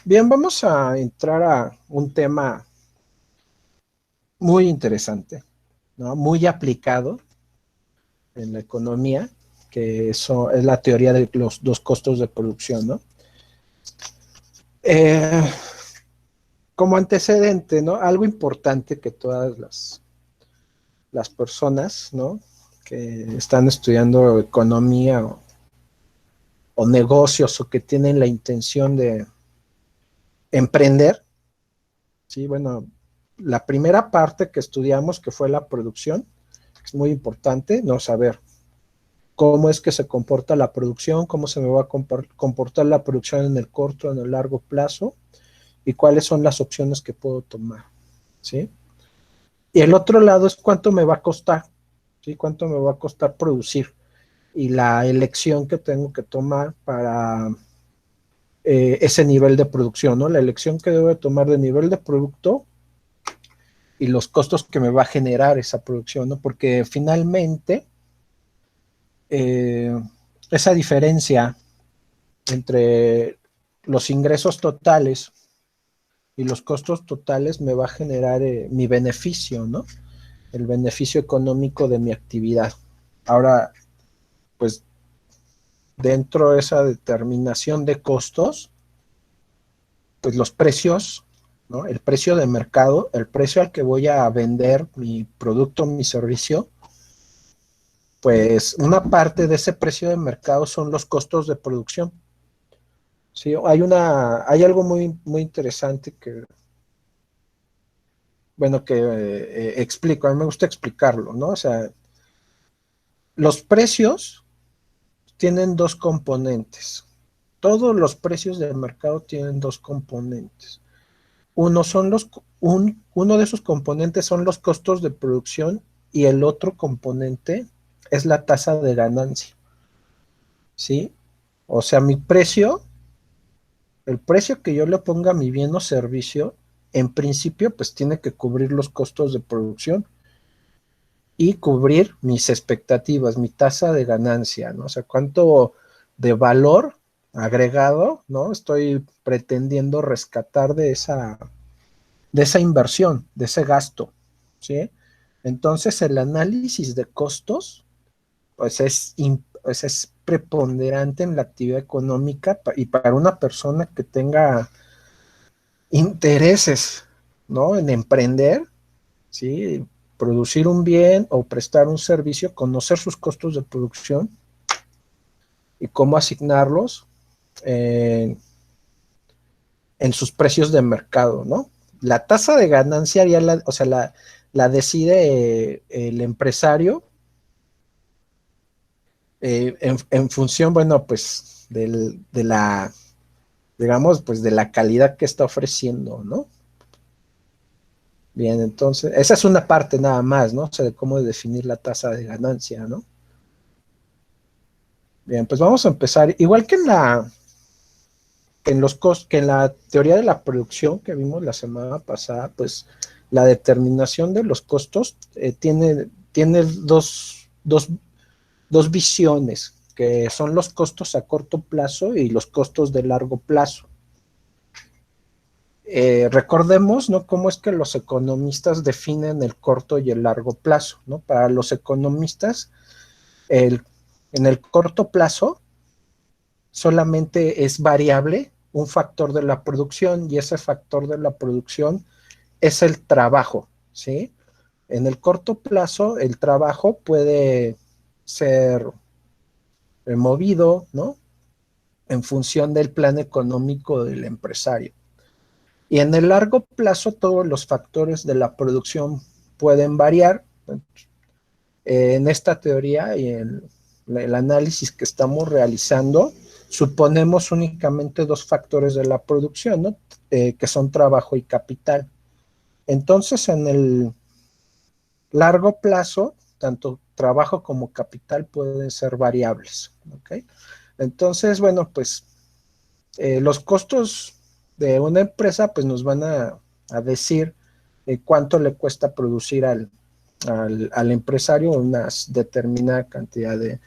Bien, vamos a entrar a un tema muy interesante, ¿no? Muy aplicado en la economía, que eso es la teoría de los dos costos de producción, ¿no? Eh, Como antecedente, ¿no? Algo importante que todas las personas, ¿no? Que están estudiando economía o negocios o que tienen la intención de emprender, ¿sí? Bueno, la primera parte que estudiamos, que fue la producción, es muy importante, ¿no? Saber cómo es que se comporta la producción, cómo se me va a comportar la producción en el corto, en el largo plazo y cuáles son las opciones que puedo tomar, ¿sí? Y el otro lado es cuánto me va a costar, ¿sí? Cuánto me va a costar producir y la elección que tengo que tomar para ese nivel de producción, ¿no? La elección que debo de tomar de nivel de producto y los costos que me va a generar esa producción, ¿no? Porque finalmente eh, esa diferencia entre los ingresos totales y los costos totales me va a generar mi beneficio, ¿no? El beneficio económico de mi actividad. Ahora, pues dentro de esa determinación de costos, pues los precios, ¿no? El precio de mercado, el precio al que voy a vender mi producto, mi servicio, pues una parte de ese precio de mercado son los costos de producción. Sí, hay algo muy interesante que, bueno, que explico, a mí me gusta explicarlo, ¿no? O sea, los precios tienen dos componentes. Todos los precios del mercado tienen dos componentes. Uno, son uno de esos componentes son los costos de producción y el otro componente es la tasa de ganancia, ¿sí? O sea, el precio que yo le ponga a mi bien o servicio, en principio, pues tiene que cubrir los costos de producción y cubrir mis expectativas, mi tasa de ganancia, ¿no? O sea, cuánto de valor agregado, ¿no? Estoy pretendiendo rescatar de esa inversión, de ese gasto, ¿sí? Entonces, el análisis de costos, pues es preponderante en la actividad económica y para una persona que tenga intereses, ¿no? En emprender, ¿sí? Producir un bien o prestar un servicio, conocer sus costos de producción y cómo asignarlos eh, en sus precios de mercado, ¿no? La tasa de ganancia ya o sea, la decide el empresario en función, bueno, pues de la, digamos, pues de la calidad que está ofreciendo, ¿no? Bien, entonces, esa es una parte nada más, ¿no? O sea, de cómo definir la tasa de ganancia, ¿no? Bien, pues vamos a empezar. Igual que que en la teoría de la producción que vimos la semana pasada, pues la determinación de los costos tiene dos visiones, que son los costos a corto plazo y los costos de largo plazo. Recordemos, ¿no? Cómo es que los economistas definen el corto y el largo plazo, ¿no? Para los economistas, el, en el corto plazo solamente es variable un factor de la producción y ese factor de la producción es el trabajo, ¿sí? En el corto plazo, el trabajo puede ser removido, ¿no? En función del plan económico del empresario. Y en el largo plazo, todos los factores de la producción pueden variar. En esta teoría y en el análisis que estamos realizando, suponemos únicamente dos factores de la producción, ¿no? Que son trabajo y capital. Entonces, en el largo plazo, tanto trabajo como capital pueden ser variables. ¿Okay? Entonces, bueno, pues los costos de una empresa pues nos van a decir cuánto le cuesta producir al empresario una determinada cantidad de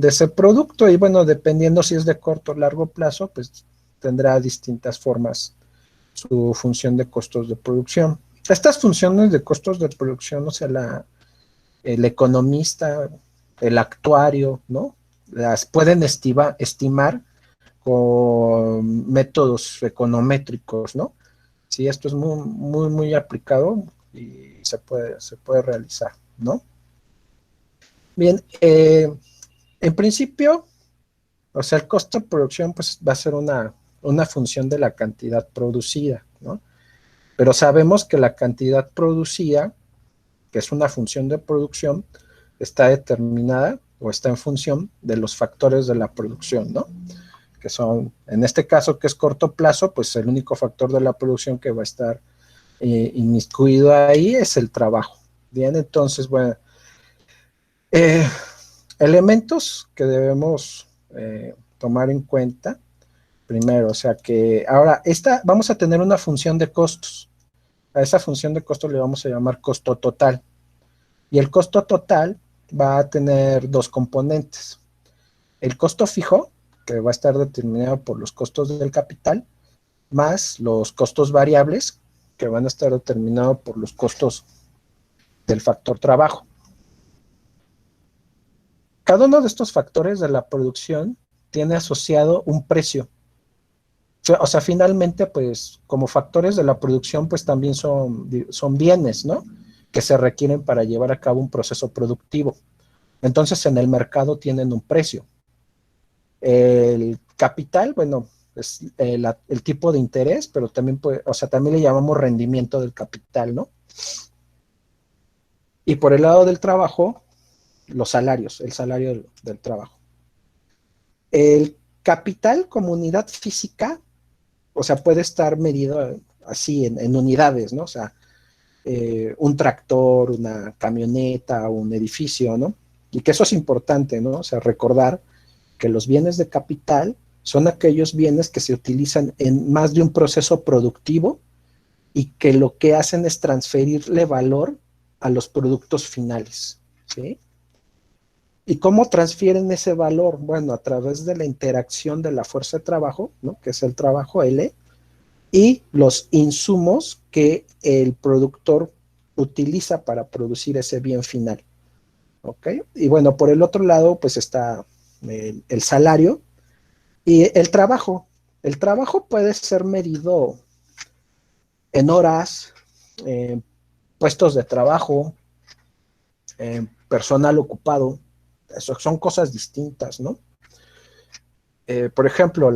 ese producto y bueno, dependiendo si es de corto o largo plazo, pues tendrá distintas formas su función de costos de producción. Estas funciones de costos de producción, o sea, el economista, el actuario, ¿no? Las pueden estimar con métodos econométricos, ¿no? Sí, esto es muy aplicado y se puede realizar, ¿no? Bien, en principio, o sea, el costo de producción pues va a ser una función de la cantidad producida, ¿no? Pero sabemos que la cantidad producida, que es una función de producción, está determinada o está en función de los factores de la producción, ¿no? Que son, en este caso que es corto plazo, pues el único factor de la producción que va a estar inmiscuido ahí es el trabajo. Bien, entonces, bueno, eh, elementos que debemos tomar en cuenta primero, o sea que ahora vamos a tener una función de costos. A esa función de costos le vamos a llamar costo total. Y el costo total va a tener dos componentes. El costo fijo, que va a estar determinado por los costos del capital, más los costos variables, que van a estar determinados por los costos del factor trabajo. Cada uno de estos factores de la producción tiene asociado un precio. O sea, finalmente, pues, como factores de la producción, pues también son bienes, ¿no? Que se requieren para llevar a cabo un proceso productivo. Entonces, en el mercado tienen un precio. El capital, bueno, es el tipo de interés, pero también puede, o sea, también le llamamos rendimiento del capital, ¿no? Y por el lado del trabajo, los salarios, el salario del trabajo. El capital como unidad física, o sea, puede estar medido así en unidades, ¿no? O sea, un tractor, una camioneta, un edificio, ¿no? Y que eso es importante, ¿no? O sea, recordar que los bienes de capital son aquellos bienes que se utilizan en más de un proceso productivo y que lo que hacen es transferirle valor a los productos finales, ¿sí? ¿Y cómo transfieren ese valor? Bueno, a través de la interacción de la fuerza de trabajo, ¿no? Que es el trabajo L, y los insumos que el productor utiliza para producir ese bien final. ¿Ok? Y bueno, por el otro lado, pues está el salario y el trabajo. El trabajo puede ser medido en horas, puestos de trabajo, personal ocupado. Eso son cosas distintas, ¿no? Por ejemplo,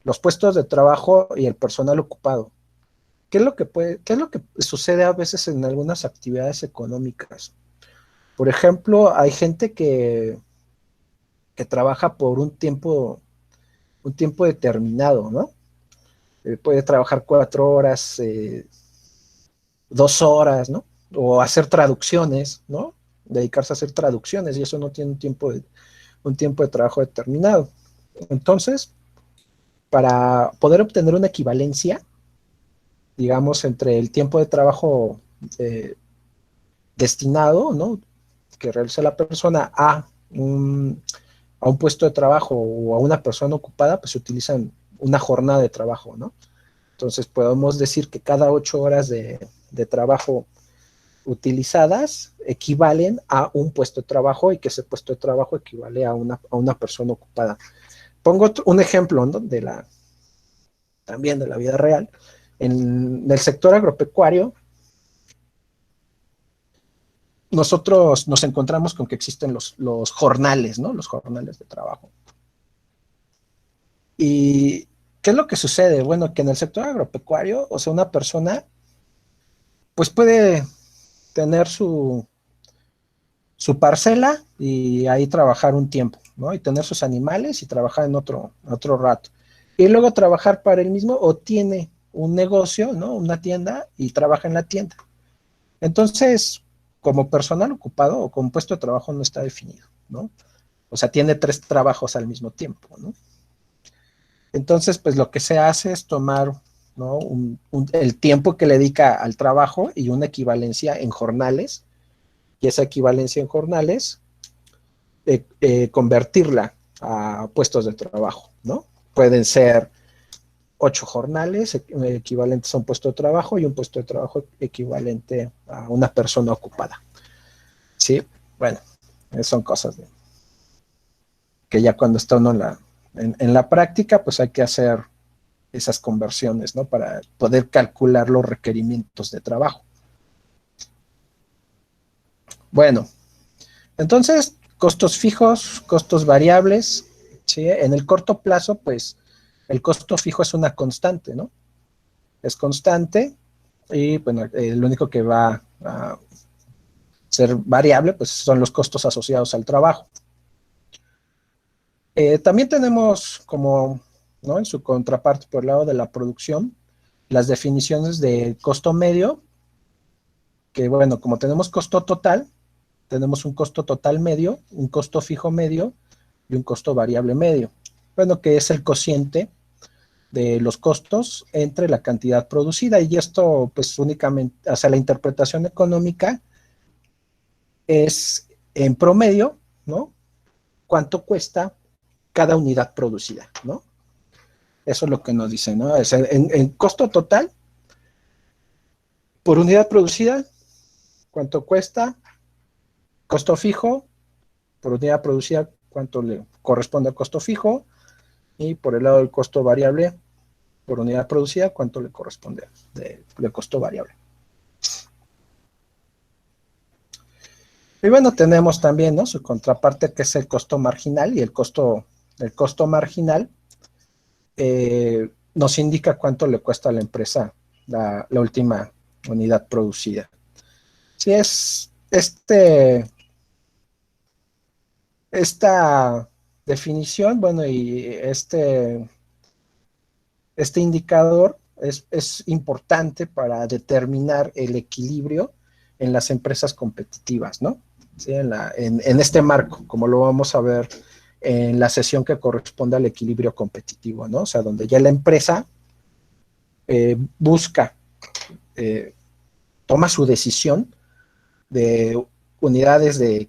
los puestos de trabajo y el personal ocupado. ¿Qué es lo que sucede a veces en algunas actividades económicas? Por ejemplo, hay gente que trabaja por un tiempo determinado, ¿no? Puede trabajar 4 horas, 2 horas, ¿no? O hacer traducciones, ¿no? Dedicarse a hacer traducciones y eso no tiene un tiempo de trabajo determinado. Entonces, para poder obtener una equivalencia, digamos, entre el tiempo de trabajo destinado, ¿no? Que realiza la persona a un puesto de trabajo o a una persona ocupada, pues se utilizan una jornada de trabajo, ¿no? Entonces podemos decir que cada 8 horas de trabajo utilizadas equivalen a un puesto de trabajo y que ese puesto de trabajo equivale a una persona ocupada. Pongo un ejemplo, ¿no? También de la vida real. En el sector agropecuario, nosotros nos encontramos con que existen los jornales, ¿no? Los jornales de trabajo. ¿Y qué es lo que sucede? Bueno, que en el sector agropecuario, o sea, una persona, pues puede tener su parcela y ahí trabajar un tiempo, ¿no? Y tener sus animales y trabajar en otro rato. Y luego trabajar para él mismo o tiene un negocio, ¿no? Una tienda y trabaja en la tienda. Entonces, como personal ocupado o como puesto de trabajo no está definido, ¿no? O sea, tiene 3 trabajos al mismo tiempo, ¿no? Entonces, pues lo que se hace es tomar, ¿no? El tiempo que le dedica al trabajo y una equivalencia en jornales, y esa equivalencia en jornales, convertirla a puestos de trabajo, ¿no? pueden ser 8 jornales equivalentes a un puesto de trabajo y un puesto de trabajo equivalente a una persona ocupada. Sí, bueno, son cosas que ya cuando está uno en la práctica, pues hay que hacer esas conversiones, ¿no? Para poder calcular los requerimientos de trabajo. Bueno, entonces, costos fijos, costos variables, ¿sí? En el corto plazo, pues, el costo fijo es una constante, ¿no? Es constante y, bueno, lo único que va a ser variable, pues, son los costos asociados al trabajo. También tenemos como, ¿no? En su contraparte por el lado de la producción, las definiciones de costo medio, que bueno, como tenemos costo total, tenemos un costo total medio, un costo fijo medio y un costo variable medio. Bueno, que es el cociente de los costos entre la cantidad producida, y esto pues únicamente, o sea, la interpretación económica es en promedio, ¿no? ¿Cuánto cuesta cada unidad producida, ¿no? Eso es lo que nos dice, ¿no? Es en costo total, por unidad producida, ¿cuánto cuesta? Costo fijo, por unidad producida, ¿cuánto le corresponde al costo fijo? Y por el lado del costo variable, por unidad producida, ¿cuánto le corresponde de costo variable? Y bueno, tenemos también, ¿no? Su contraparte, que es el costo marginal, y el costo marginal nos indica cuánto le cuesta a la empresa la última unidad producida. Si es esta definición, bueno, y este indicador es importante para determinar el equilibrio en las empresas competitivas, ¿no? ¿Sí? En este marco, como lo vamos a ver en la sesión que corresponde al equilibrio competitivo, ¿no? O sea, donde ya la empresa busca, toma su decisión de unidades de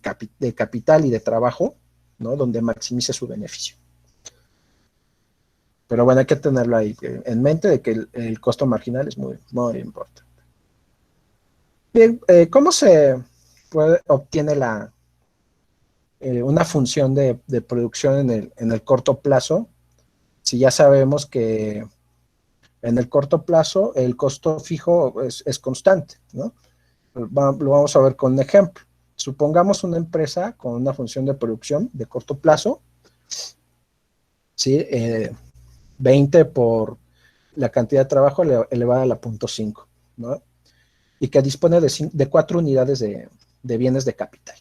capital y de trabajo, ¿no? Donde maximice su beneficio. Pero bueno, hay que tenerlo ahí en mente, de que el costo marginal es muy, muy importante. Bien, ¿cómo se obtiene una función de producción en el corto plazo? Si ya sabemos que en el corto plazo el costo fijo es constante, ¿no? Lo vamos a ver con un ejemplo. Supongamos una empresa con una función de producción de corto plazo, ¿sí? 20 por la cantidad de trabajo elevada a la 0.5, ¿no? Y que dispone de 4 unidades de bienes de capital.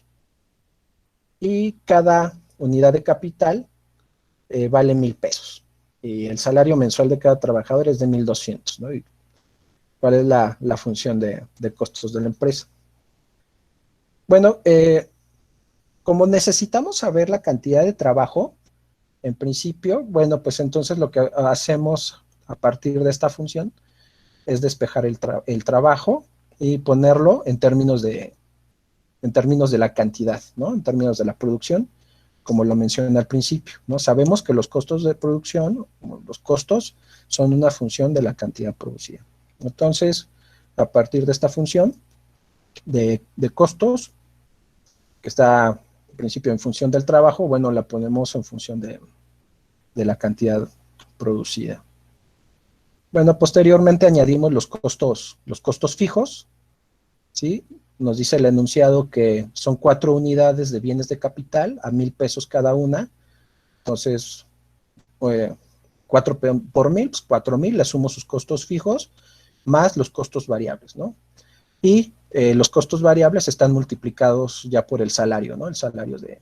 Y cada unidad de capital vale 1,000 pesos. Y el salario mensual de cada trabajador es de 1,200, ¿no? Y ¿cuál es la función de costos de la empresa? Bueno, como necesitamos saber la cantidad de trabajo, en principio, bueno, pues entonces lo que hacemos a partir de esta función es despejar el trabajo y ponerlo en términos de la cantidad, ¿no? En términos de la producción, como lo mencioné al principio, ¿no? Sabemos que los costos de producción, los costos, son una función de la cantidad producida. Entonces, a partir de esta función de costos, que está al principio en función del trabajo, bueno, la ponemos en función de la cantidad producida. Bueno, posteriormente añadimos los costos fijos, ¿sí? Nos dice el enunciado que son 4 unidades de bienes de capital a 1,000 pesos cada una. Entonces, 4 por 1,000, pues 4,000, le sumo sus costos fijos más los costos variables, ¿no? Y los costos variables están multiplicados ya por el salario, ¿no? El salario de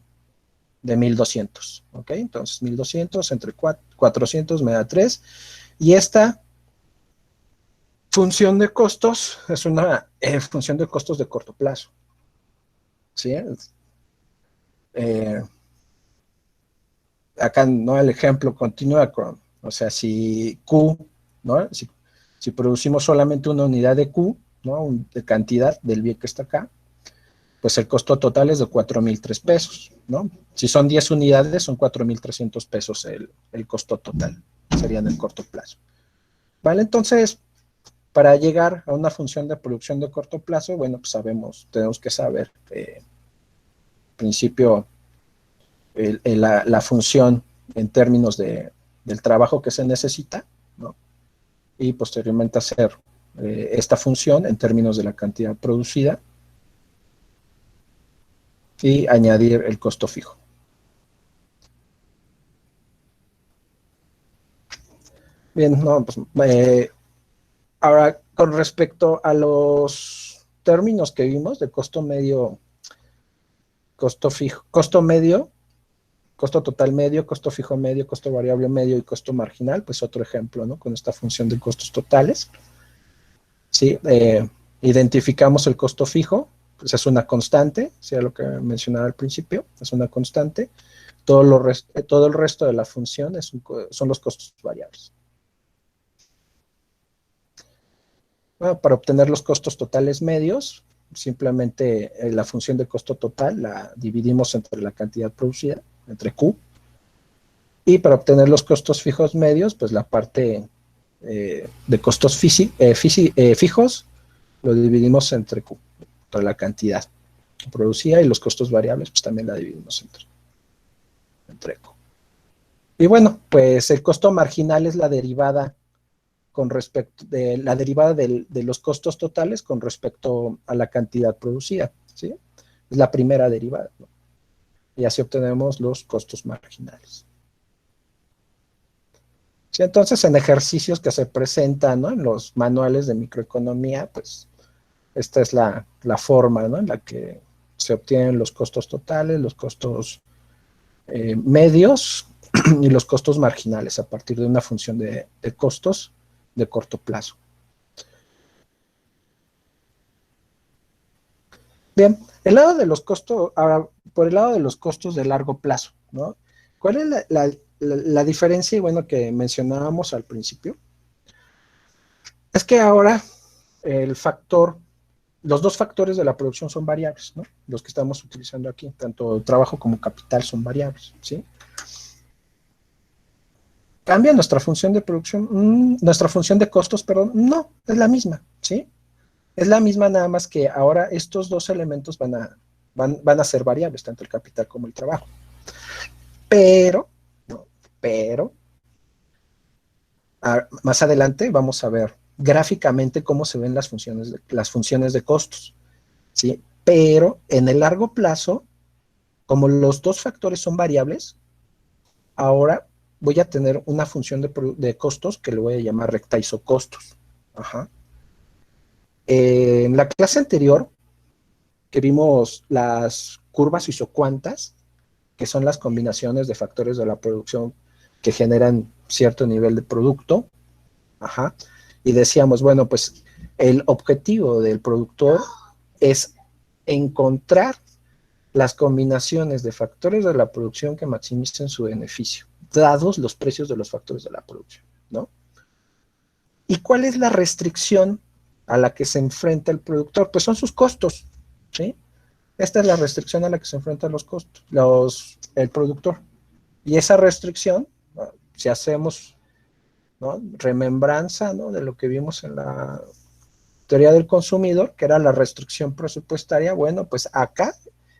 1,200, ¿ok? Entonces, 1,200 entre 400 me da 3. Y esta función de costos es una función de costos de corto plazo, ¿sí? Acá, ¿no? El ejemplo continúa con, o sea, si Q, ¿no? Si producimos solamente una unidad de Q, ¿no? De cantidad del bien que está acá, pues el costo total es de 4,003 pesos, ¿no? Si son 10 unidades, son 4,300 pesos el costo total. sería en el corto plazo. ¿Vale? Entonces, para llegar a una función de producción de corto plazo, bueno, pues tenemos que saber, en principio, la función en términos del trabajo que se necesita, ¿no? Y posteriormente hacer esta función en términos de la cantidad producida y añadir el costo fijo. Bien, no, pues, ahora, con respecto a los términos que vimos de costo medio, costo fijo, costo medio, costo total medio, costo fijo medio, costo variable medio y costo marginal, pues otro ejemplo, ¿no? Con esta función de costos totales, ¿sí? Identificamos el costo fijo, pues es una constante, sea lo que mencionaba al principio, es una constante. Todo el resto de la función son los costos variables. Bueno, para obtener los costos totales medios, simplemente la función de costo total la dividimos entre la cantidad producida, entre Q, y para obtener los costos fijos medios, pues la parte de costos fijos lo dividimos entre Q, entre la cantidad producida, y los costos variables pues también la dividimos entre Q. Y bueno, pues el costo marginal es la derivada de los costos totales con respecto a la cantidad producida, ¿sí? Es la primera derivada, ¿no? Y así obtenemos los costos marginales. Sí, entonces, en ejercicios que se presentan, ¿no?, en los manuales de microeconomía, pues esta es la forma, ¿no?, en la que se obtienen los costos totales, los costos medios y los costos marginales a partir de una función de costos de corto plazo. Bien, el lado de los costos, ahora, por el lado de los costos de largo plazo, ¿no? ¿Cuál es la diferencia? Y bueno, que mencionábamos al principio, es que ahora los dos factores de la producción son variables, ¿no? Los que estamos utilizando aquí, tanto trabajo como capital son variables, ¿sí? ¿Cambia nuestra función de producción? Nuestra función de costos, perdón, no, es la misma, ¿sí? Es la misma, nada más que ahora estos dos elementos van a ser variables, tanto el capital como el trabajo. Pero, no, pero, más adelante vamos a ver gráficamente cómo se ven las funciones de costos, ¿sí? Pero en el largo plazo, como los dos factores son variables, ahora voy a tener una función de costos que le voy a llamar recta isocostos. Ajá. En la clase anterior, que vimos las curvas isocuantas, que son las combinaciones de factores de la producción que generan cierto nivel de producto, ajá, y decíamos, bueno, pues el objetivo del productor es encontrar las combinaciones de factores de la producción que maximicen su beneficio, dados los precios de los factores de la producción, ¿no? ¿Y cuál es la restricción a la que se enfrenta el productor? Pues son sus costos, ¿sí? Esta es la restricción a la que se enfrentan los costos, el productor. Y esa restricción, ¿no?, si hacemos, ¿no?, remembranza, ¿no?, de lo que vimos en la teoría del consumidor, que era la restricción presupuestaria, bueno, pues acá,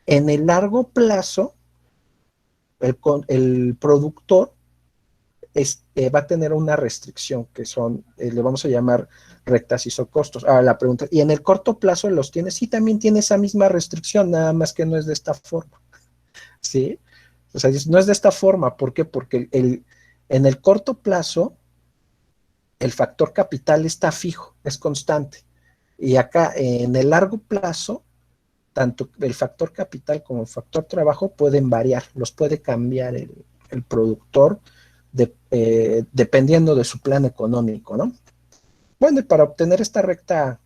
en el largo plazo, el productor va a tener una restricción que son, le vamos a llamar rectas isocostos. Ahora la pregunta, ¿y en el corto plazo los tiene? Sí, también tiene esa misma restricción, nada más que no es de esta forma, ¿sí? O sea, no es de esta forma. ¿Por qué? Porque en el corto plazo el factor capital está fijo, es constante. Y acá en el largo plazo, tanto el factor capital como el factor trabajo pueden variar, los puede cambiar el productor dependiendo de su plan económico, ¿no? Bueno, y para obtener esta recta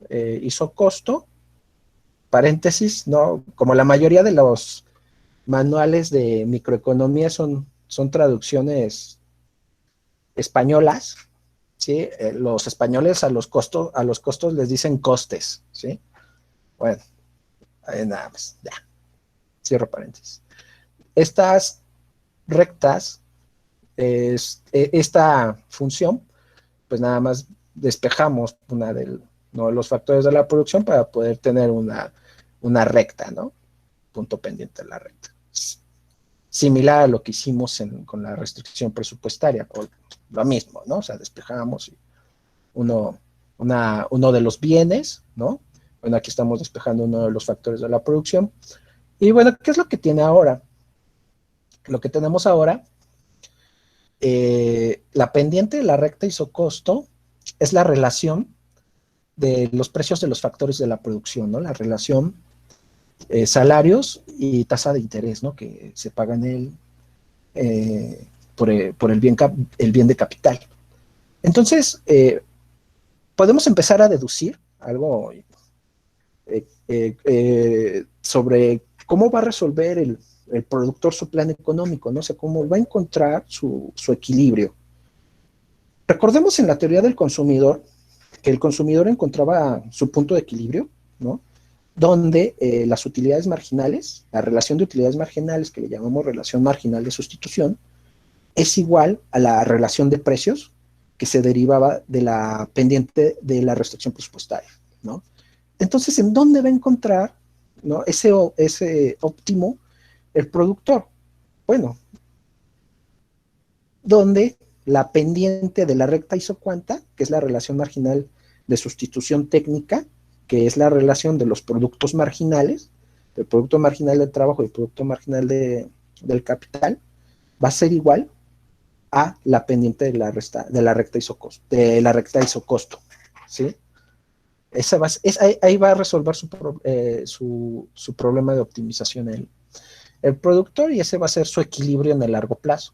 isocosto, paréntesis, ¿no? Como la mayoría de los manuales de microeconomía son traducciones españolas, ¿sí? Los españoles a los costos les dicen costes, ¿sí? Bueno, nada más, ya, cierro paréntesis. Estas rectas esta función, pues nada más despejamos uno de los factores de la producción para poder tener una recta, ¿no? Punto pendiente de la recta. Similar a lo que hicimos con la restricción presupuestaria, o lo mismo, ¿no? O sea, despejamos uno de los bienes, ¿no? Bueno, aquí estamos despejando uno de los factores de la producción. Y bueno, ¿qué es lo que tiene ahora? Lo que tenemos ahora, la pendiente de la recta isocosto es la relación de los precios de los factores de la producción, ¿no? La relación salarios y tasa de interés, ¿no? Que se paga por el bien de capital. Entonces, podemos empezar a deducir algo sobre cómo va a resolver el productor su plan económico, ¿no? O sea, cómo va a encontrar su equilibrio. Recordemos en la teoría del consumidor que el consumidor encontraba su punto de equilibrio, ¿no? Donde las utilidades marginales, la relación de utilidades marginales, que le llamamos relación marginal de sustitución, es igual a la relación de precios que se derivaba de la pendiente de la restricción presupuestaria, ¿no? Entonces, ¿en dónde va a encontrar, ¿no? ese óptimo el productor? Bueno, donde la pendiente de la recta isocuanta, que es la relación marginal de sustitución técnica, que es la relación de los productos marginales, el producto marginal del trabajo y el producto marginal del capital, va a ser igual a la pendiente de la recta isocosto, ¿sí? Ahí va a resolver su problema de optimización el productor, y ese va a ser su equilibrio en el largo plazo.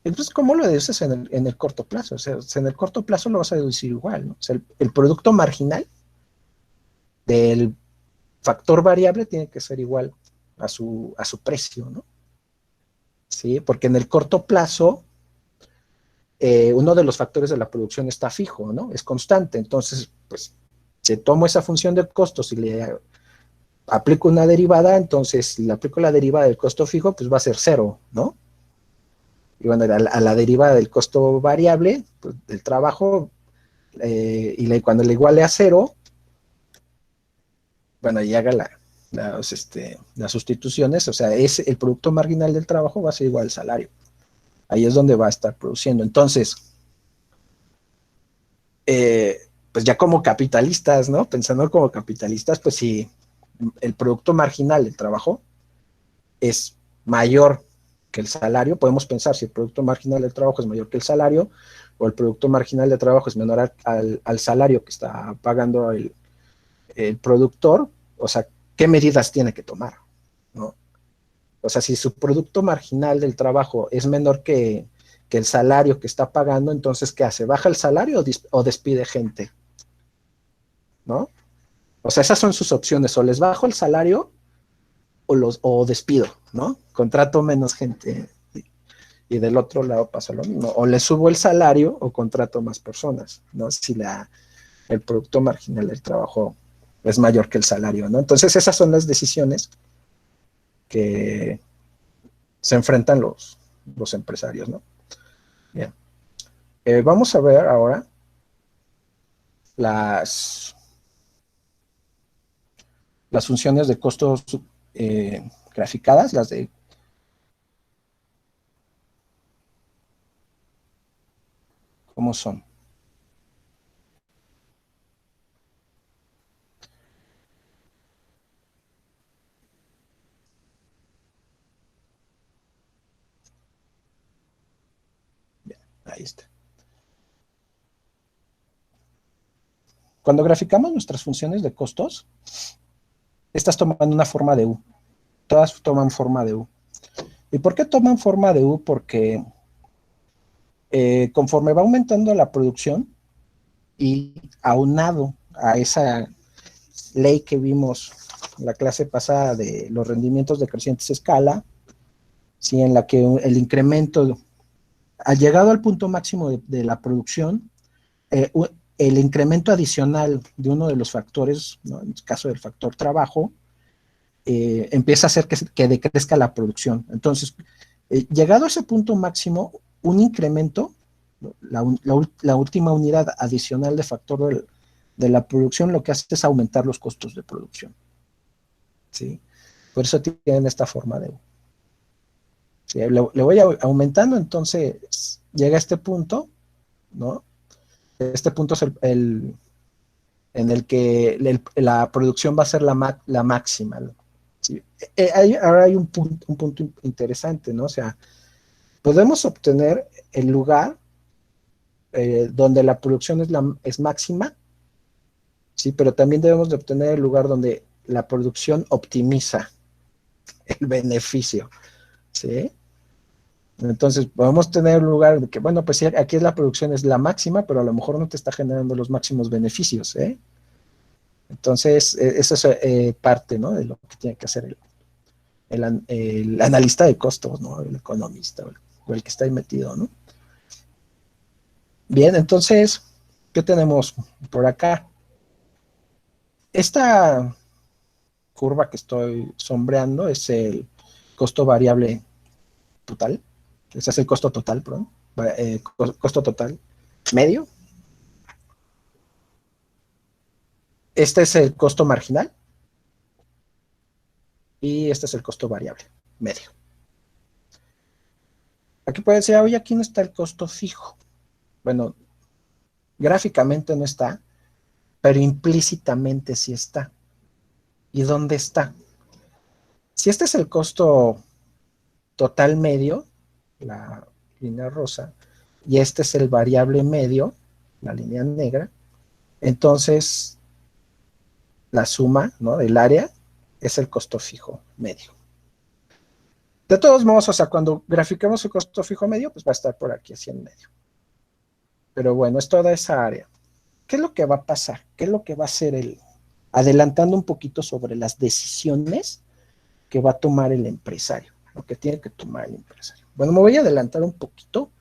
Entonces, ¿cómo lo deduces en el corto plazo? O sea, en el corto plazo lo vas a deducir igual, ¿no? O sea, el producto marginal del factor variable tiene que ser igual a su precio, ¿no? ¿Sí? Porque en el corto plazo, uno de los factores de la producción está fijo, ¿no? Es constante. Entonces, pues, si tomo esa función de costos y le aplico una derivada, entonces, si le aplico la derivada del costo fijo, pues va a ser cero, ¿no? Y bueno, a la derivada del costo variable, pues, del trabajo, cuando le iguale a cero, bueno, y haga las sustituciones, o sea, el producto marginal del trabajo va a ser igual al salario. Ahí es donde va a estar produciendo. Entonces, pues ya como capitalistas, ¿no? Pensando como capitalistas, pues si el producto marginal del trabajo es mayor que el salario, podemos pensar si el producto marginal del trabajo es mayor que el salario, o el producto marginal de trabajo es menor al salario que está pagando el productor, o sea, ¿qué medidas tiene que tomar? ¿No? O sea, si su producto marginal del trabajo es menor que el salario que está pagando, entonces, ¿qué hace? ¿Baja el salario o despide gente? ¿No? O sea, esas son sus opciones, o les bajo el salario o despido, ¿no? Contrato menos gente. Y del otro lado pasa lo mismo, o le subo el salario o contrato más personas, ¿no? Si el producto marginal del trabajo es mayor que el salario, ¿no? Entonces esas son las decisiones que se enfrentan los empresarios, ¿no? Bien. Vamos a ver ahora las funciones de costos graficadas, las de cómo son. Bien, ahí está. Cuando graficamos nuestras funciones de costos, estas toman una forma de U. Todas toman forma de U. ¿Y por qué toman forma de U? Porque conforme va aumentando la producción y aunado a esa ley que vimos en la clase pasada de los rendimientos de crecientes escala, ¿sí? En la que el incremento, ha llegado al punto máximo de la producción, el incremento adicional de uno de los factores, ¿no? En el caso del factor trabajo, empieza a hacer que decrezca la producción. Entonces, Llegado a ese punto máximo, un incremento, la última unidad adicional de factor de la producción, lo que hace es aumentar los costos de producción. ¿Sí? Por eso tienen esta forma de U. ¿Sí? Le voy aumentando, entonces llega a este punto, ¿no? Este punto es en el que la producción va a ser la máxima, ¿no? ¿Sí? Ahora hay un punto interesante, ¿no? O sea, podemos obtener el lugar donde la producción es máxima, ¿sí? Pero también debemos de obtener el lugar donde la producción optimiza el beneficio, ¿sí? Entonces, podemos tener un lugar de que, bueno, pues sí, aquí la producción es la máxima, pero a lo mejor no te está generando los máximos beneficios, ¿eh? Entonces, eso es parte, ¿no? De lo que tiene que hacer el analista de costos, ¿no? El economista o el que está ahí metido, ¿no? Bien, entonces, ¿qué tenemos por acá? Esta curva que estoy sombreando es el costo variable total. Ese es el costo total, perdón. Costo total medio. Este es el costo marginal y este es el costo variable medio. Aquí puede decir, oye, aquí no está el costo fijo. Bueno, gráficamente no está, pero implícitamente sí está. ¿Y dónde está? Si este es el costo total medio, la línea rosa, y este es el variable medio, la línea negra, entonces la suma, ¿no?, del área es el costo fijo medio. De todos modos, o sea, cuando grafiquemos el costo fijo medio, pues va a estar por aquí, así en medio. Pero bueno, es toda esa área. ¿Qué es lo que va a pasar? ¿Qué es lo que va a hacer adelantando un poquito sobre las decisiones que va a tomar el empresario, lo que tiene que tomar el empresario? Bueno, me voy a adelantar un poquito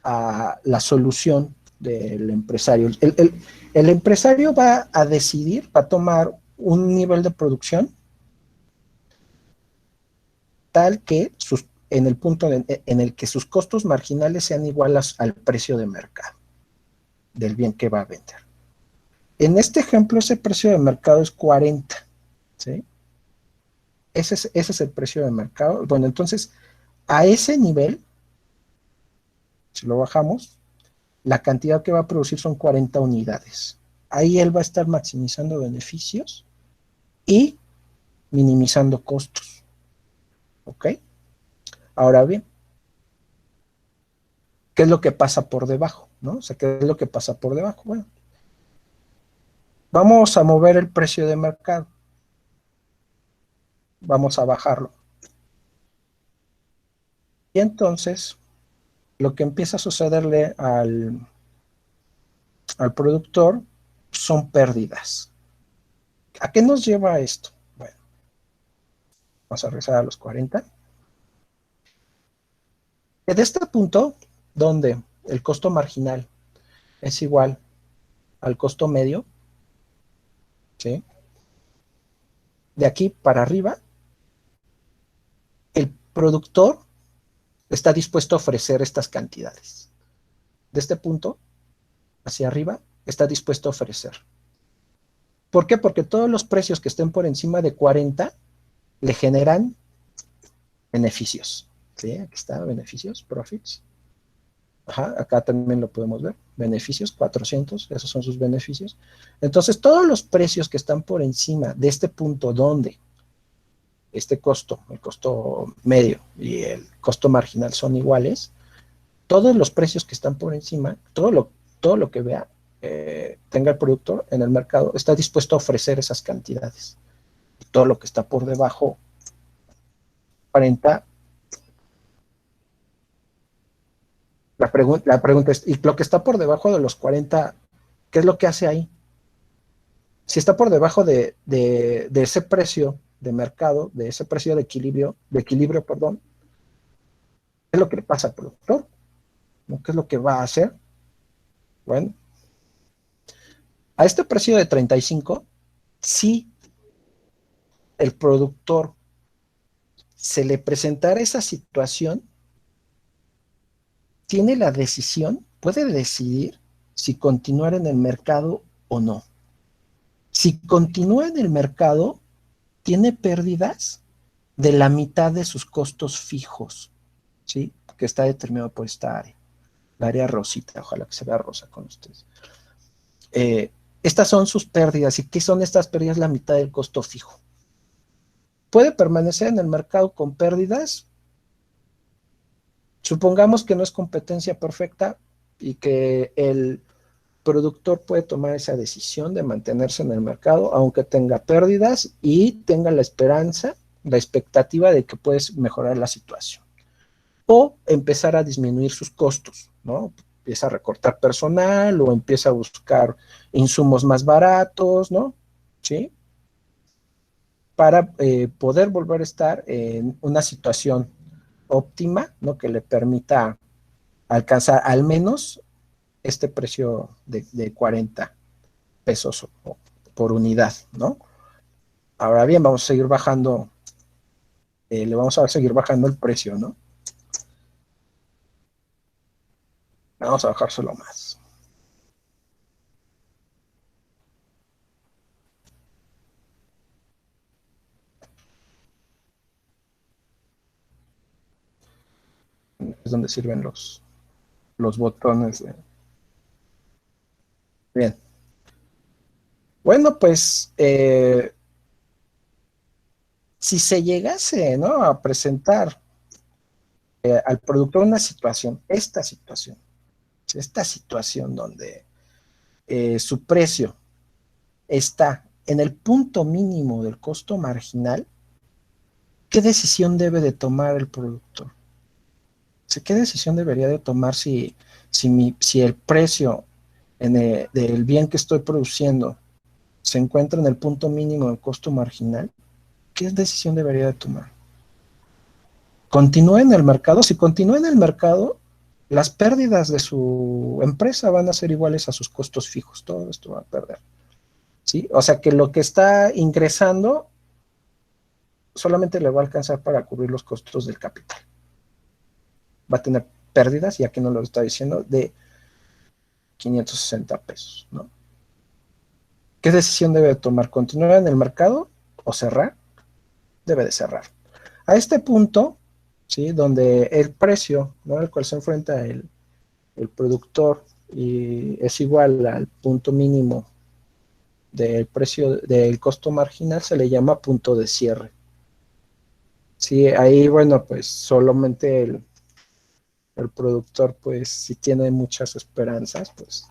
a la solución del empresario. El empresario va a decidir, va a tomar un nivel de producción tal que en el punto en el que sus costos marginales sean iguales al precio de mercado del bien que va a vender. En este ejemplo, ese precio de mercado es 40, ¿sí? Ese es el precio de mercado. Bueno, entonces, a ese nivel, si lo bajamos, la cantidad que va a producir son 40 unidades. Ahí él va a estar maximizando beneficios y minimizando costos. ¿Ok? Ahora bien, ¿qué es lo que pasa por debajo? ¿No? O sea, ¿qué es lo que pasa por debajo? Bueno, vamos a mover el precio de mercado. Vamos a bajarlo. Y entonces, lo que empieza a sucederle al productor son pérdidas. ¿A qué nos lleva esto? Bueno, vamos a regresar a los 40. De este punto, donde el costo marginal es igual al costo medio, ¿sí? De aquí para arriba, el productor está dispuesto a ofrecer estas cantidades. De este punto hacia arriba, está dispuesto a ofrecer. ¿Por qué? Porque todos los precios que estén por encima de 40 le generan beneficios. ¿Sí? Aquí está, beneficios, profits. Ajá, acá también lo podemos ver. Beneficios, 400, esos son sus beneficios. Entonces, todos los precios que están por encima de este punto donde este costo, el costo medio y el costo marginal son iguales, todos los precios que están por encima, todo lo que vea, tenga el productor en el mercado, está dispuesto a ofrecer esas cantidades. Todo lo que está por debajo, 40. La pregunta es, ¿y lo que está por debajo de los 40, qué es lo que hace ahí? Si está por debajo de ese precio de mercado, de ese precio de equilibrio, perdón, ¿qué es lo que le pasa al productor? ¿No? ¿Qué es lo que va a hacer? Bueno, a este precio de 35, si el productor se le presentara esa situación, tiene la decisión, puede decidir si continuar en el mercado o no. Si continúa en el mercado, tiene pérdidas de la mitad de sus costos fijos, ¿sí? Que está determinado por esta área, la área rosita, ojalá que se vea rosa con ustedes. Estas son sus pérdidas. ¿Y qué son estas pérdidas? La mitad del costo fijo. ¿Puede permanecer en el mercado con pérdidas? Supongamos que no es competencia perfecta y que el productor puede tomar esa decisión de mantenerse en el mercado, aunque tenga pérdidas y tenga la esperanza, la expectativa de que puedes mejorar la situación. O empezar a disminuir sus costos, ¿no? Empieza a recortar personal o empieza a buscar insumos más baratos, ¿no? ¿Sí? Para poder volver a estar en una situación óptima, ¿no? Que le permita alcanzar al menos este precio de 40 pesos por unidad, ¿no? Ahora bien, vamos a seguir bajando, le vamos a seguir bajando el precio, ¿no? Vamos a bajárselo más. Es donde sirven los botones. Bien. Bueno, pues si se llegase, ¿no? A presentar al productor una situación, esta situación donde su precio está en el punto mínimo del costo marginal, ¿qué decisión debe de tomar el productor? ¿Qué decisión debería de tomar si el precio del bien que estoy produciendo se encuentra en el punto mínimo del costo marginal? ¿Qué decisión debería de tomar? ¿Continúa en el mercado? Si continúa en el mercado, las pérdidas de su empresa van a ser iguales a sus costos fijos. Todo esto va a perder. ¿Sí? O sea que lo que está ingresando solamente le va a alcanzar para cubrir los costos del capital. Va a tener pérdidas, ya que no lo está diciendo, de 560 pesos, ¿no? ¿Qué decisión debe tomar? ¿Continuar en el mercado o cerrar? Debe de cerrar. A este punto, ¿sí? Donde el precio, ¿no? Al cual se enfrenta el productor y es igual al punto mínimo del precio del costo marginal, se le llama punto de cierre. Sí, ahí, bueno, pues solamente el productor, pues si tiene muchas esperanzas, pues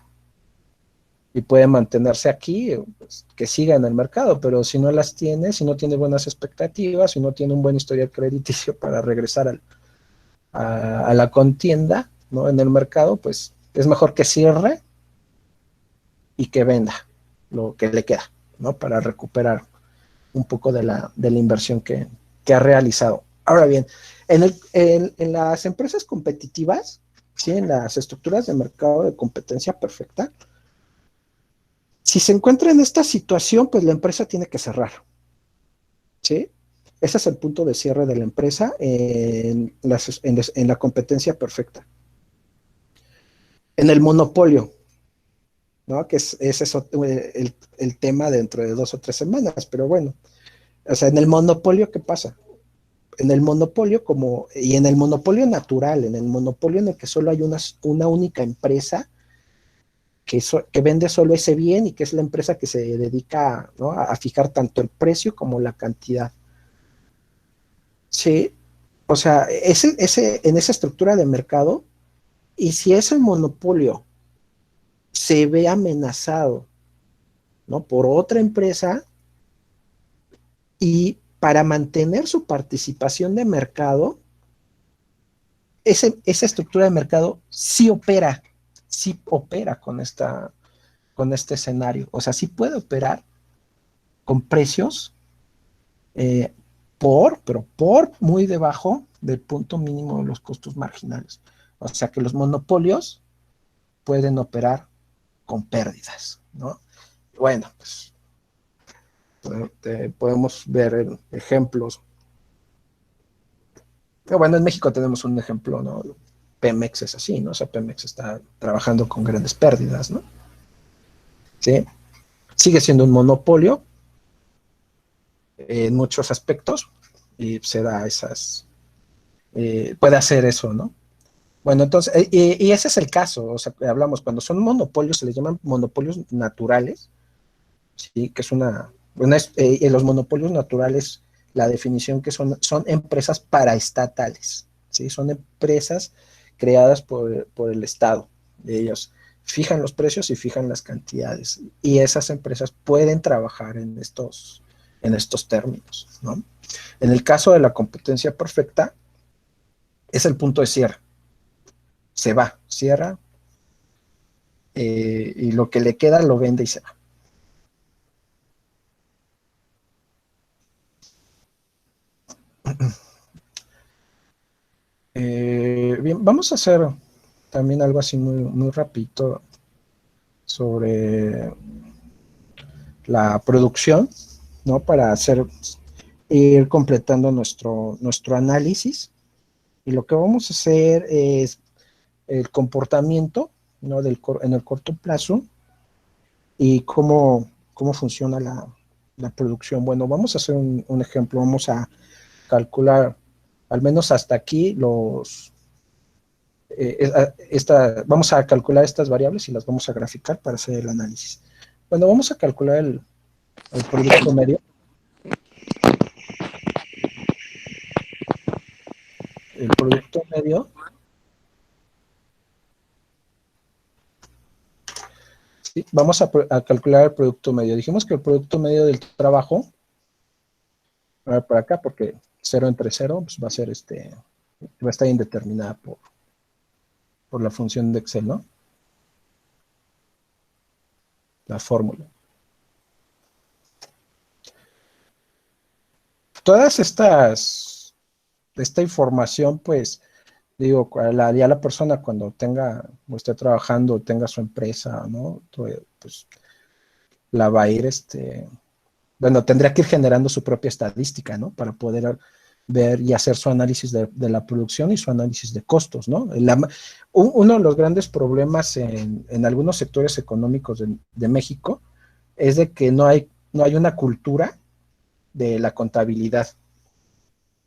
y puede mantenerse aquí, pues, que siga en el mercado, pero si no las tiene, si no tiene buenas expectativas, si no tiene un buen historial crediticio para regresar a la contienda, ¿no? En el mercado, pues es mejor que cierre y que venda lo que le queda, ¿no? Para recuperar un poco de la inversión que ha realizado. Ahora bien, en las empresas competitivas, ¿sí? En las estructuras de mercado de competencia perfecta, si se encuentra en esta situación, pues la empresa tiene que cerrar, ¿sí? Ese es el punto de cierre de la empresa en la competencia perfecta. En el monopolio, ¿no? Que ese es el tema dentro de 2 o 3 semanas, pero bueno, o sea, en el monopolio, ¿qué pasa? En el monopolio y en el monopolio natural, en el monopolio en el que solo hay una única empresa que vende solo ese bien y que es la empresa que se dedica, ¿no? a fijar tanto el precio como la cantidad. Sí, o sea, en esa estructura de mercado, y si ese monopolio se ve amenazado, ¿no? Por otra empresa y para mantener su participación de mercado, esa estructura de mercado sí opera con este escenario. O sea, sí puede operar con precios eh, pero por muy debajo del punto mínimo de los costos marginales. O sea que los monopolios pueden operar con pérdidas, ¿no? Bueno, pues podemos ver ejemplos. Pero bueno, en México tenemos un ejemplo, ¿no? Pemex es así, ¿no? O sea, Pemex está trabajando con grandes pérdidas, ¿no? ¿Sí? Sigue siendo un monopolio en muchos aspectos y se da esas, puede hacer eso, ¿no? Bueno, entonces, y ese es el caso, o sea, hablamos, cuando son monopolios, se les llaman monopolios naturales, ¿sí? Que es en los monopolios naturales, la definición que son empresas paraestatales, ¿sí? Son empresas creadas por el Estado. Ellos fijan los precios y fijan las cantidades, y esas empresas pueden trabajar en estos términos, ¿no? En el caso de la competencia perfecta, es el punto de cierre. Se va, cierra, y lo que le queda lo vende y se va. Bien, vamos a hacer también algo así muy, muy rapidito sobre la producción, ¿no? Para ir completando nuestro análisis. Y lo que vamos a hacer es el comportamiento, ¿no? En el corto plazo y cómo funciona la producción. Bueno, vamos a hacer un ejemplo. Vamos a calcular, al menos hasta aquí, vamos a calcular estas variables y las vamos a graficar para hacer el análisis. Bueno, vamos a calcular el producto medio. El producto medio, ¿sí? Vamos a calcular el producto medio. Dijimos que el producto medio del trabajo, a ver, para acá, porque 0 entre 0 pues va a ser va a estar indeterminada por la función de Excel, ¿no? La fórmula. Todas esta información, pues, digo, ya la persona cuando tenga, o esté trabajando, tenga su empresa, ¿no? Pues la va a ir, bueno, tendría que ir generando su propia estadística, ¿no? Para poder ver y hacer su análisis de la producción y su análisis de costos, ¿no? Uno de los grandes problemas en algunos sectores económicos de México es de que no hay una cultura de la contabilidad,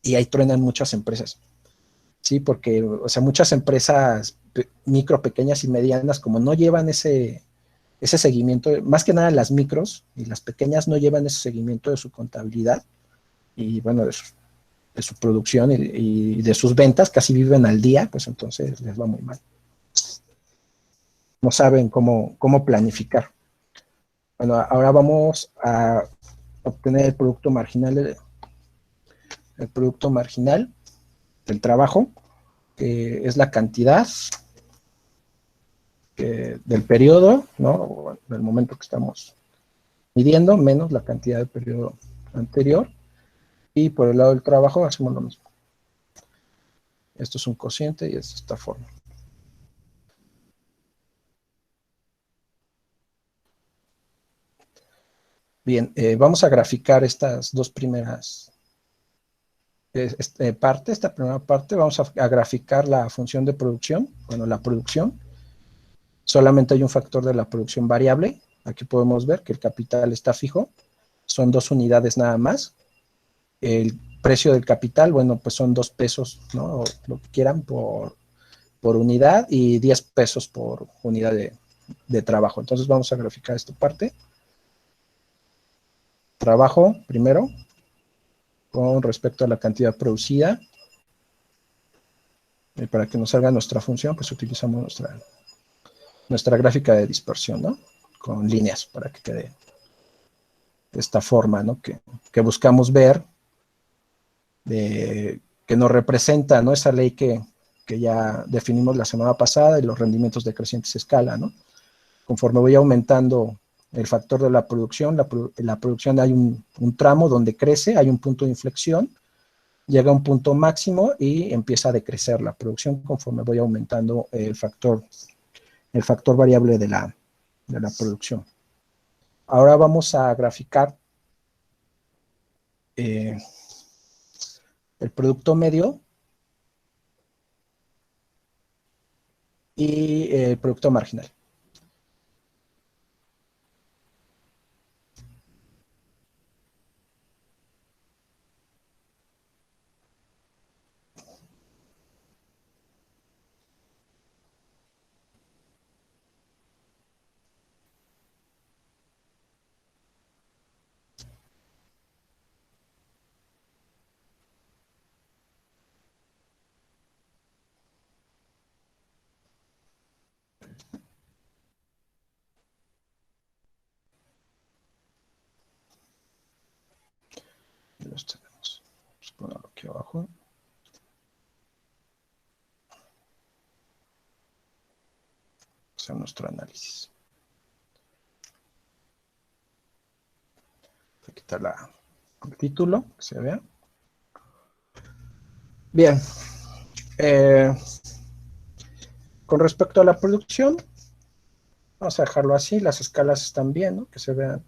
y ahí truenan muchas empresas. Sí, porque, o sea, muchas empresas micro, pequeñas y medianas, como no llevan ese seguimiento, más que nada las micros y las pequeñas no llevan ese seguimiento de su contabilidad y, bueno, de su producción y de sus ventas, casi viven al día, pues entonces les va muy mal. No saben cómo planificar. Bueno, ahora vamos a obtener el producto marginal del trabajo, que es la cantidad del periodo, ¿no? Del momento que estamos midiendo, menos la cantidad del periodo anterior. Y por el lado del trabajo hacemos lo mismo. Esto es un cociente y es de esta forma. Bien, vamos a graficar estas dos primeras partes. Esta primera parte vamos a graficar la función de producción. Bueno, la producción. Solamente hay un factor de la producción variable. Aquí podemos ver que el capital está fijo. Son 2 unidades nada más. El precio del capital, bueno, pues son 2 pesos, ¿no? O lo que quieran por unidad y 10 pesos por unidad de trabajo. Entonces vamos a graficar esta parte. Trabajo primero con respecto a la cantidad producida. Para que nos salga nuestra función, pues utilizamos nuestra gráfica de dispersión, ¿no? Con líneas para que quede de esta forma, ¿no? Que buscamos ver, que nos representa, ¿no? Esa ley que ya definimos la semana pasada, de los rendimientos de crecientes escala, ¿no? Conforme voy aumentando el factor de la producción, la producción hay un tramo donde crece, hay un punto de inflexión, llega a un punto máximo y empieza a decrecer la producción conforme voy aumentando el factor variable de la producción. Ahora vamos a graficar el producto medio y el producto marginal. Los tenemos. Vamos a ponerlo aquí abajo. Hacer nuestro análisis. Voy a quitar el título, que se vea. Bien. Con respecto a la producción, vamos a dejarlo así. Las escalas están bien, ¿no? Que se vean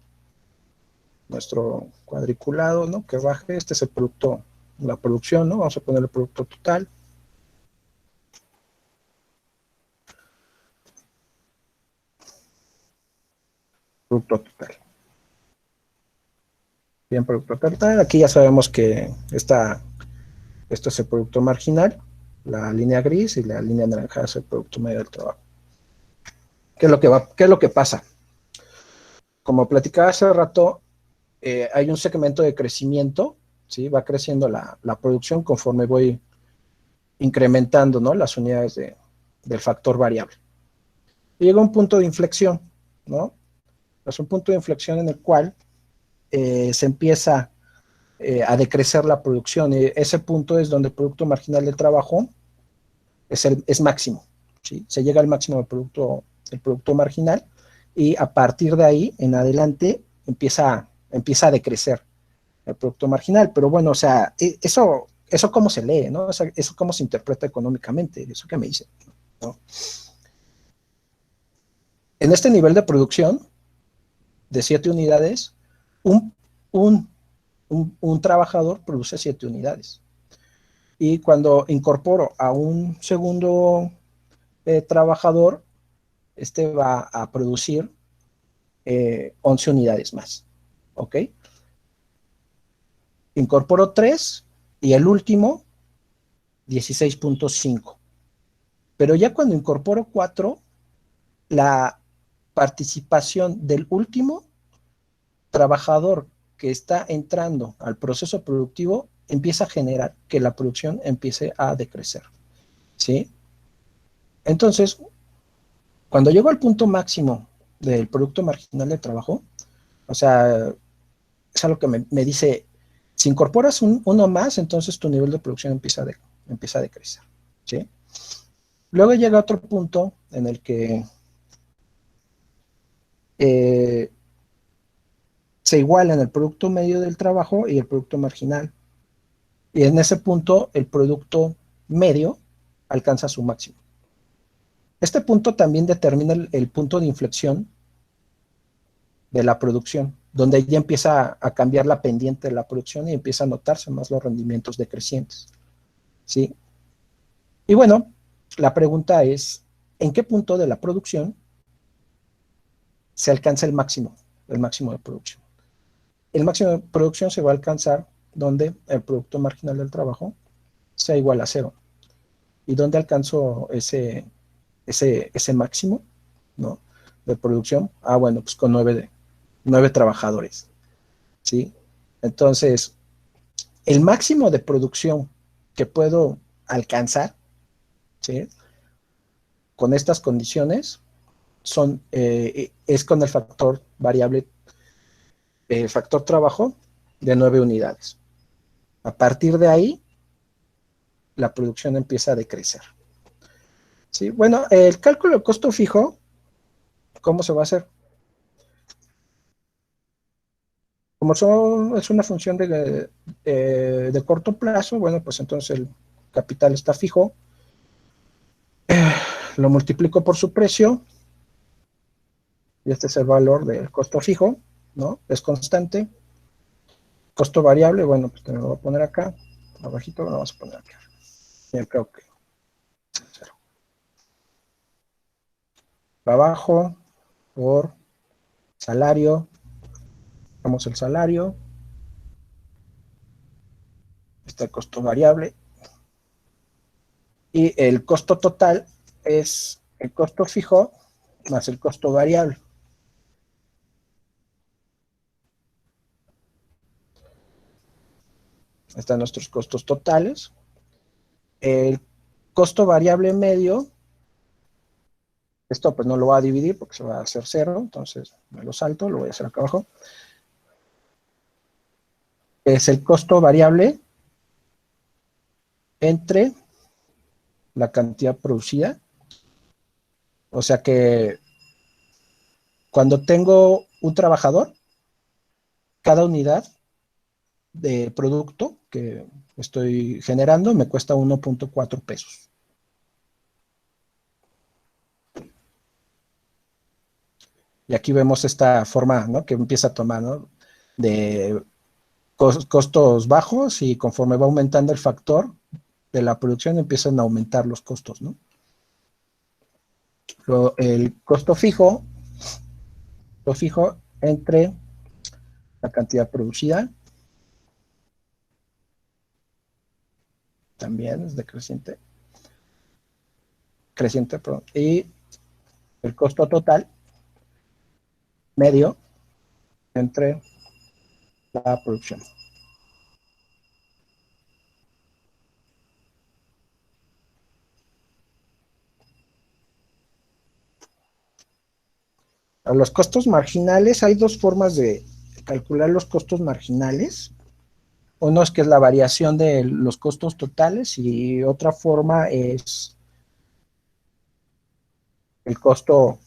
nuestro cuadriculado, ¿no? Que baje. Este es el producto, la producción, ¿no? Vamos a poner el producto total. Producto total. Bien, producto total. Aquí ya sabemos que esto es el producto marginal, la línea gris, y la línea naranja es el producto medio del trabajo. ¿Qué es lo que pasa? Como platicaba hace rato, hay un segmento de crecimiento, ¿sí? Va creciendo la producción conforme voy incrementando, ¿no? Las unidades del factor variable. Y llega un punto de inflexión, ¿no? Es un punto de inflexión en el cual se empieza a decrecer la producción. Y ese punto es donde el producto marginal del trabajo es máximo, ¿sí? Se llega al máximo del producto marginal, y a partir de ahí en adelante empieza a decrecer el producto marginal. Pero bueno, o sea, eso cómo se lee, ¿no? O sea, eso cómo se interpreta económicamente, eso que me dice, ¿no? En este nivel de producción de 7 unidades, un, un, un trabajador produce 7 unidades. Y cuando incorporo a un segundo trabajador, este va a producir 11 unidades más. ¿Ok? Incorporo 3 y el último 16.5. Pero ya cuando incorporo 4, la participación del último trabajador que está entrando al proceso productivo empieza a generar que la producción empiece a decrecer. ¿Sí? Entonces, cuando llego al punto máximo del producto marginal de trabajo, o sea, es algo que me dice, si incorporas uno más, entonces tu nivel de producción empieza a decrecer. ¿Sí? Luego llega otro punto en el que eh, se igualan el producto medio del trabajo y el producto marginal. Y en ese punto el producto medio alcanza su máximo. Este punto también determina el punto de inflexión de la producción, donde ya empieza a cambiar la pendiente de la producción y empieza a notarse más los rendimientos decrecientes. ¿Sí? Y bueno, la pregunta es, ¿en qué punto de la producción se alcanza el máximo de producción? El máximo de producción se va a alcanzar donde el producto marginal del trabajo sea igual a cero. ¿Y dónde alcanzó ese máximo, ¿no? De producción? Bueno, pues con 9 trabajadores, ¿sí? Entonces, el máximo de producción que puedo alcanzar, ¿sí? Con estas condiciones es con el factor variable, el factor trabajo de 9 unidades. A partir de ahí, la producción empieza a decrecer. ¿Sí? Bueno, el cálculo del costo fijo, ¿cómo se va a hacer? Como es una función de corto plazo, bueno, pues entonces el capital está fijo, lo multiplico por su precio, y este es el valor del costo fijo, ¿no? Es constante. Costo variable, bueno, pues te lo voy a poner acá, abajito lo vamos a poner acá. Yo creo que 0. trabajo por salario, damos el salario, está el costo variable, y el costo total es el costo fijo más el costo variable. Están nuestros costos totales. El costo variable medio, esto pues no lo voy a dividir porque se va a hacer cero, entonces me lo salto, lo voy a hacer acá abajo. Es el costo variable entre la cantidad producida. O sea que cuando tengo un trabajador, cada unidad de producto que estoy generando me cuesta 1.4 pesos. Y aquí vemos esta forma, ¿no?, que empieza a tomar, ¿no?, de costos bajos, y conforme va aumentando el factor de la producción empiezan a aumentar los costos, ¿no? El costo fijo, lo fijo entre la cantidad producida, también es decreciente, creciente, perdón, y el costo total medio entre la producción. A los costos marginales, hay dos formas de calcular los costos marginales. Uno es que es la variación de los costos totales, y otra forma es el costo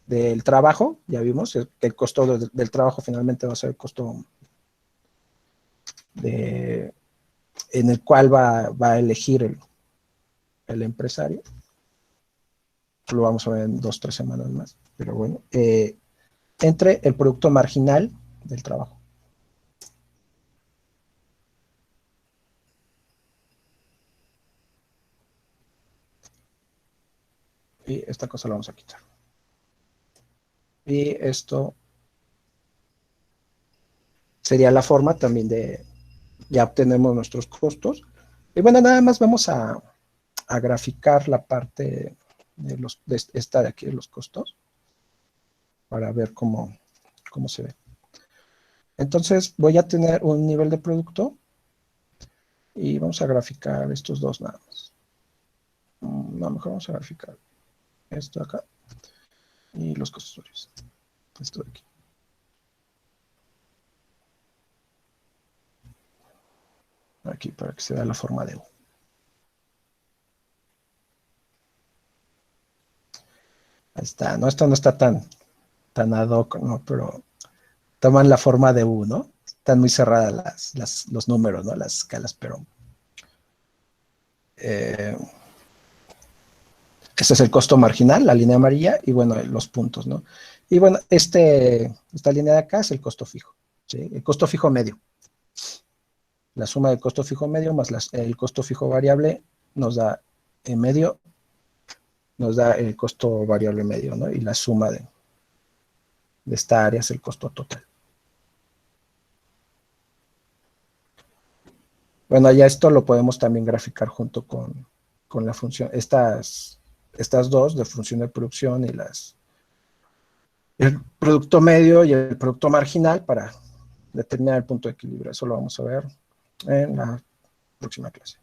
del trabajo. Ya vimos que el costo del trabajo finalmente va a ser el costo en el cual va a elegir el empresario. Lo vamos a ver en 2 o 3 semanas más. Pero bueno, entre el producto marginal del trabajo. Y esta cosa la vamos a quitar. Y esto sería la forma también de, ya obtenemos nuestros costos. Y bueno, nada más vamos a graficar la parte de esta de aquí, de los costos, para ver cómo se ve. Entonces voy a tener un nivel de producto y vamos a graficar estos dos nada más. No, mejor vamos a graficar esto acá y los costos. Esto de aquí. Aquí para que se vea la forma de U. Ahí está, ¿no? Esto no está tan ad hoc, ¿no? Pero toman la forma de U, ¿no? Están muy cerradas los números, ¿no? Las escalas, pero ese es el costo marginal, la línea amarilla, y bueno, los puntos, ¿no? Y bueno, esta línea de acá es el costo fijo, ¿sí? El costo fijo medio. La suma del costo fijo medio más el costo fijo variable nos da en medio, nos da el costo variable medio, ¿no? Y la suma de esta área es el costo total. Bueno, ya esto lo podemos también graficar junto con la función, estas dos de función de producción y el producto medio y el producto marginal para determinar el punto de equilibrio. Eso lo vamos a ver en la próxima clase.